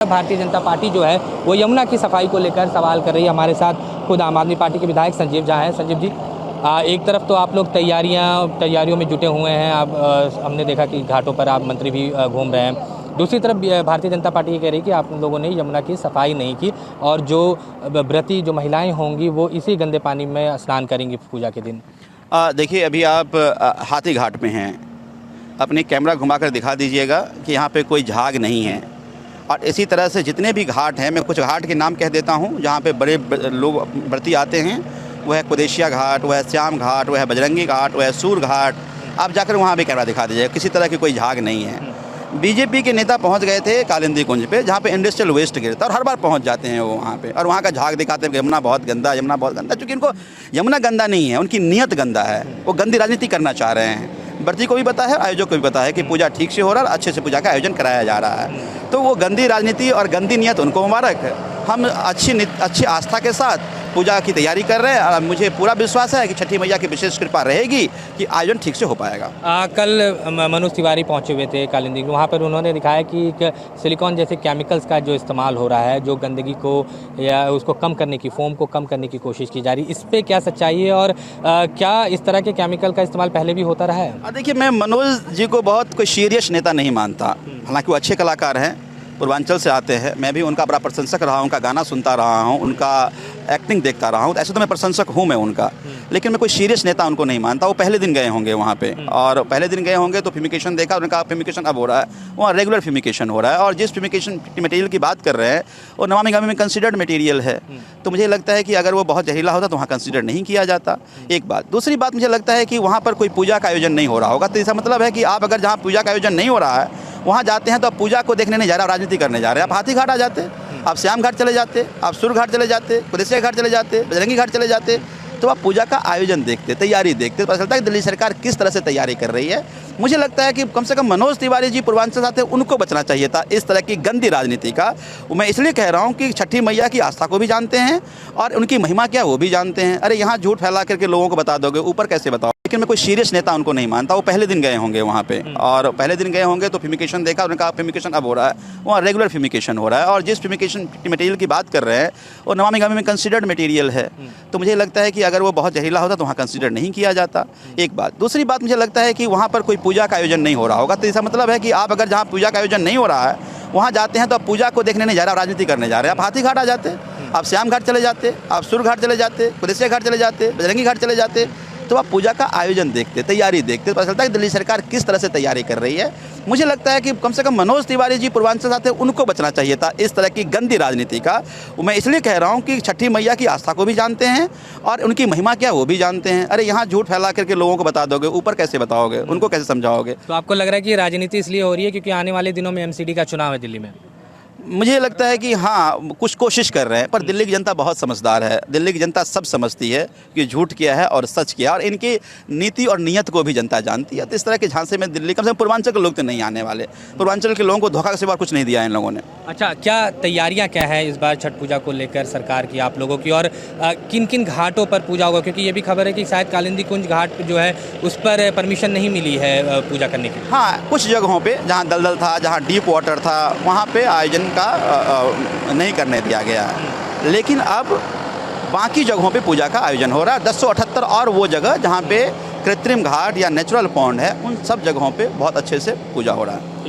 Bharatiya Janata party जो है वो यमुना की सफाई को लेकर सवाल कर रही है। हमारे साथ खुद आम आदमी पार्टी के विधायक संजीव झा हैं। संजीव जी, एक तरफ तो आप लोग तैयारियों में जुटे हुए हैं। आप हमने देखा कि घाटों पर आप मंत्री भी घूम रहे हैं। दूसरी तरफ भारतीय जनता पार्टी ये कह रही है कि आप लोगों ने यमुना की सफाई नहीं की और जो व्रती जो महिलाएं होंगी वो इसी गंदे पानी में स्नान करेंगी पूजा के दिन। देखिए, अभी आप हाथी घाट में हैं। अपने कैमरा घुमाकर दिखा दीजिएगा कि यहाँ पे कोई झाग नहीं है। और इसी तरह से जितने भी घाट हैं, मैं कुछ घाट के नाम कह देता हूँ जहाँ पे बड़े लोग व्रती आते हैं। वह है कुदेशिया घाट, वह है श्याम घाट, वह है बजरंगी घाट, वह है सूर घाट। आप जाकर वहाँ भी कैमरा दिखा दीजिएगा, किसी तरह की कोई झाग नहीं है। बीजेपी के नेता पहुँच गए थे कालिंदी कुंज पे, जहाँ पे इंडस्ट्रियल वेस्ट गिरता है और हर बार पहुँच जाते हैं वो वहाँ पे, और वहाँ का झाग दिखाते हैं यमुना बहुत गंदा, यमुना बहुत गंदा। चूँकि इनको यमुना गंदा नहीं है, उनकी नीयत गंदा है। वो गंदी राजनीति करना चाह रहे हैं। व्रती को भी पता है, आयोजक को भी पता है कि पूजा ठीक से हो रहा है और अच्छे से पूजा का आयोजन कराया जा रहा है। तो वो गंदी राजनीति और गंदी नीयत उनको मुबारक। हम अच्छी आस्था के साथ पूजा की तैयारी कर रहे हैं और मुझे पूरा विश्वास है कि छठी मैया की विशेष कृपा रहेगी कि आयोजन ठीक से हो पाएगा। कल मनोज तिवारी पहुंचे हुए थे कालिंदी, वहाँ पर उन्होंने दिखाया कि सिलिकॉन जैसे केमिकल्स का जो इस्तेमाल हो रहा है, जो गंदगी को या उसको कम करने की, फोम को कम करने की कोशिश की जा रही है। इस पर क्या सच्चाई है और क्या इस तरह के केमिकल का इस्तेमाल पहले भी होता रहा है? देखिए, मैं मनोज जी को बहुत कोई सीरियस नेता नहीं मानता। हालांकि वो अच्छे कलाकार हैं, पूर्वांचल से आते हैं। मैं भी उनका बड़ा प्रशंसक रहा हूँ, उनका गाना सुनता रहा हूँ, उनका एक्टिंग देखता रहा हूँ। ऐसे तो मैं प्रशंसक हूँ मैं उनका, लेकिन मैं कोई सीरियस नेता उनको नहीं मानता। वो पहले दिन गए होंगे वहाँ पे, और पहले दिन गए होंगे तो फ्यूमिकेशन देखा, उनका फ्यूमिकेशन अब हो रहा है, वहाँ रेगुलर फ्यूमिकेशन हो रहा है। और जिस फ्यूमिकेशन मटेरियल की बात कर रहे हैं वो नमामि गंगे में कंसिडर्ड मटेरियल है। तो मुझे लगता है कि अगर वो बहुत जहरीला होता तो वहाँ कंसिडर नहीं किया जाता। एक बात। दूसरी बात, मुझे लगता है कि वहाँ पर कोई पूजा का आयोजन नहीं हो रहा होगा। तो इसका मतलब है कि आप अगर जहाँ पूजा का आयोजन नहीं हो रहा है वहाँ जाते हैं तो आप पूजा को देखने नहीं जा रहे, आप राजनीति करने जा रहे हैं। आप हाथी घाट आ जाते, आप श्याम घाट चले जाते, आप सूर घाट चले जाते, कुदेशिया घाट चले जाते, बजरंगी घाट चले जाते, तो आप पूजा का आयोजन देखते, तैयारी देखते, तो पता चलता है कि दिल्ली सरकार किस तरह से तैयारी कर रही है। मुझे लगता है कि कम से कम मनोज तिवारी जी पूर्वांचल से आते हैं, उनको बचना चाहिए था इस तरह की गंदी राजनीति का। मैं इसलिए कह रहा हूँ कि छठी मैया की आस्था को भी जानते हैं और उनकी महिमा क्या वो भी जानते हैं। अरे यहाँ झूठ फैला करके लोगों को बता दोगे, ऊपर कैसे बताओ? लेकिन मैं कोई सीरियस नेता उनको नहीं मानता। वो पहले दिन गए होंगे वहाँ पे, और पहले दिन गए होंगे तो फ्यूमिकेशन देखा, उनका फ्यूमिकेशन अब हो रहा है, वहाँ रेगुलर फ्यूमिकेशन हो रहा है। और जिस फ्यूमिकेशन मटेरियल की बात कर रहे हैं वो नमामि गंगे में कंसिडर्ड मटेरियल है। तो मुझे लगता है कि अगर वो बहुत जहरीला होता तो वहाँ कंसिडर नहीं किया जाता। एक बात। दूसरी बात, मुझे लगता है कि वहाँ पर कोई पूजा का आयोजन नहीं हो रहा होगा। तो इसका मतलब है कि आप अगर जहाँ पूजा का आयोजन नहीं हो रहा है वहाँ जाते हैं तो आप पूजा को देखने नहीं जा रहे, आप राजनीति करने जा रहे हैं। आप हाथी घाट आ जाते, आप श्याम घाट चले जाते, आप सूर घाट चले जाते, कुदेशिया घाट चले जाते, बजरंगी घाट चले जाते, तो आप पूजा का आयोजन देखते, तैयारी देखते, तो पता चलता है कि दिल्ली सरकार किस तरह से तैयारी कर रही है। मुझे लगता है कि कम से कम मनोज तिवारी जी पूर्वांचल से आते हैं, उनको बचना चाहिए था इस तरह की गंदी राजनीति का। मैं इसलिए कह रहा हूँ कि छठी मैया की आस्था को भी जानते हैं और उनकी महिमा क्या वो भी जानते हैं। अरे यहाँ झूठ फैला करके लोगों को बता दोगे, ऊपर कैसे बताओगे? उनको कैसे समझाओगे? तो आपको लग रहा है कि राजनीति इसलिए हो रही है क्योंकि आने वाले दिनों में एमसीडी का चुनाव है दिल्ली में? मुझे लगता है कि हाँ, कुछ कोशिश कर रहे हैं, पर दिल्ली की जनता बहुत समझदार है। दिल्ली की जनता सब समझती है कि झूठ किया है और सच किया, और इनकी नीति और नीयत को भी जनता जानती है। तो इस तरह के झांसे में दिल्ली, कम से कम पूर्वांचल के लोग तो नहीं आने वाले। पूर्वांचल के लोगों को धोखा के सिवा कुछ नहीं दिया इन लोगों ने। अच्छा, क्या तैयारियां क्या है इस बार छठ पूजा को लेकर सरकार की, आप लोगों की, और किन किन घाटों पर पूजा होगा? क्योंकि ये भी खबर है कि शायद कालिंदी कुंज घाट जो है उस पर परमिशन नहीं मिली है पूजा करने की। हाँ, कुछ जगहों पे जहाँ दलदल था, जहाँ डीप वाटर था, वहाँ पे आयोजन का नहीं करने दिया गया है। लेकिन अब बाकी जगहों पे पूजा का आयोजन हो रहा है। 1078 और वो जगह जहाँ पे कृत्रिम घाट या नेचुरल पॉन्ड है, उन सब जगहों पे बहुत अच्छे से पूजा हो रहा है।